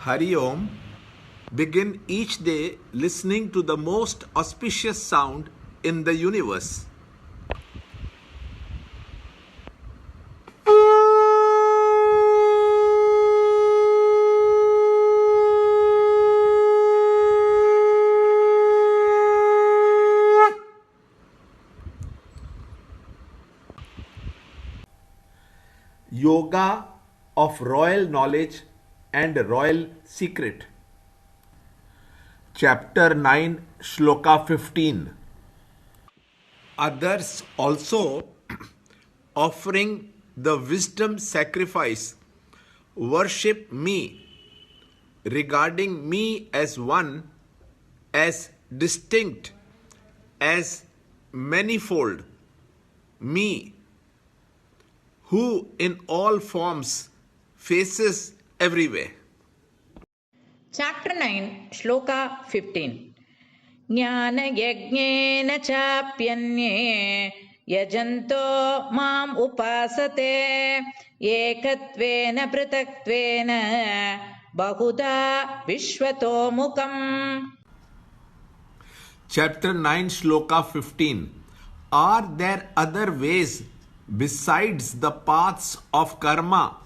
Hari Om. Begin each day listening to the most auspicious sound in the universe. Yoga of Royal Knowledge and Royal Secret. Chapter 9, Shloka 15. Others also, offering the wisdom sacrifice, worship me, regarding me as one, as distinct, as manifold, me, who in all forms faces everywhere. Chapter 9, Shloka 15. Jnana yajnena chapyanye yajanto mam upasate ekatvena pritatvena bahuda vishvato mukam. Chapter 9, Shloka 15. Are there other ways besides the paths of karma,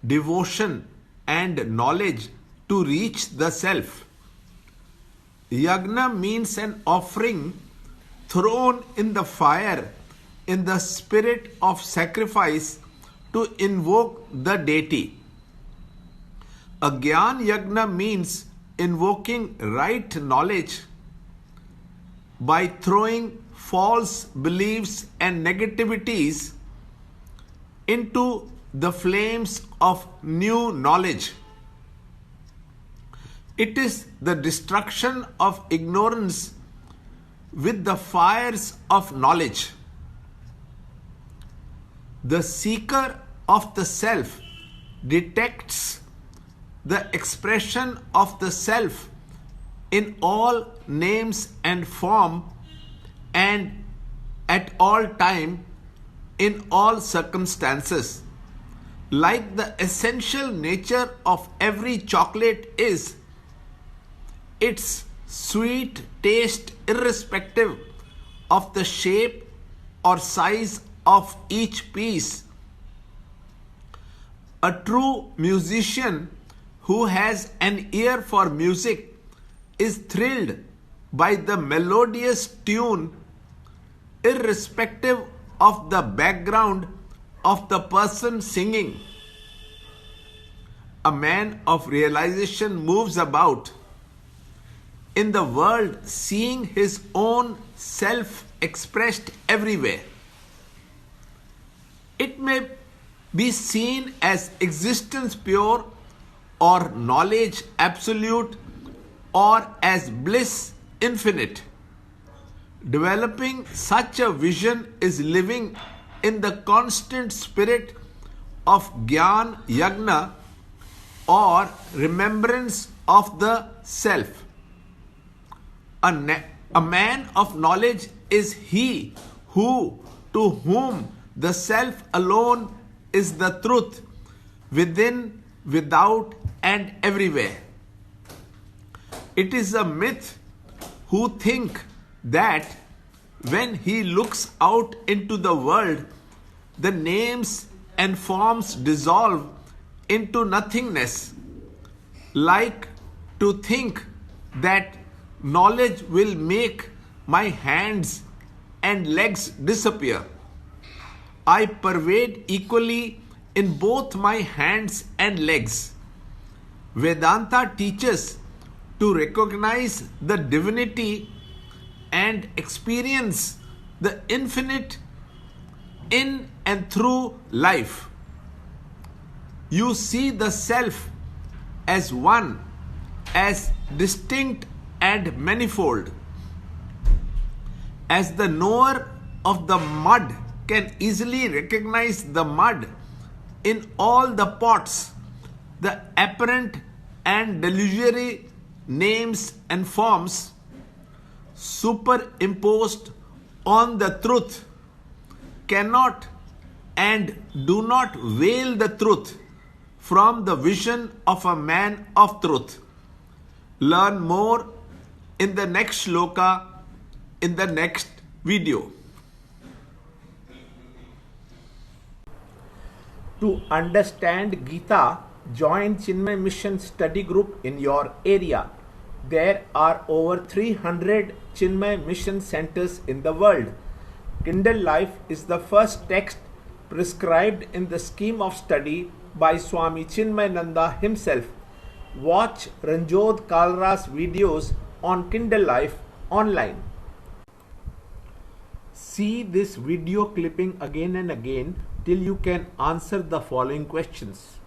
devotion, and knowledge to reach the self? Yagna means an offering thrown in the fire in the spirit of sacrifice to invoke the deity. Agyan Yagna means invoking right knowledge by throwing false beliefs and negativities into the flames of new knowledge. It is the destruction of ignorance with the fires of knowledge. The seeker of the self detects the expression of the self in all names and form and at all time, in all circumstances. Like the essential nature of every chocolate is its sweet taste irrespective of the shape or size of each piece. A true musician who has an ear for music is thrilled by the melodious tune irrespective of the background of the person singing. A man of realization moves about in the world seeing his own self expressed everywhere. It may be seen as existence pure or knowledge absolute or as bliss infinite. Developing such a vision is living in the constant spirit of Gyan Yagna or remembrance of the self. A man of knowledge is he who, to whom the self alone is the truth, within, without, and everywhere. It is a myth who think that when he looks out into the world, the names and forms dissolve into nothingness, like to think that knowledge will make my hands and legs disappear. I pervade equally in both my hands and legs. Vedanta teaches to recognize the divinity and experience the infinite in and through life. You see the self as one, as distinct and manifold. As the knower of the mud can easily recognize the mud in all the pots, the apparent and delusory names and forms superimposed on the truth cannot and do not veil the truth, from the vision of a man of truth. Learn more in the next shloka in the next video. To understand Gita, join Chinmaya Mission study group in your area. There are over 300 Chinmaya Mission centers in the world. Kindle Life is the first text prescribed in the scheme of study by Swami Chinmayananda himself. Watch Ranjod Kalra's videos on Kindle Life online. See this video clipping again and again till you can answer the following questions.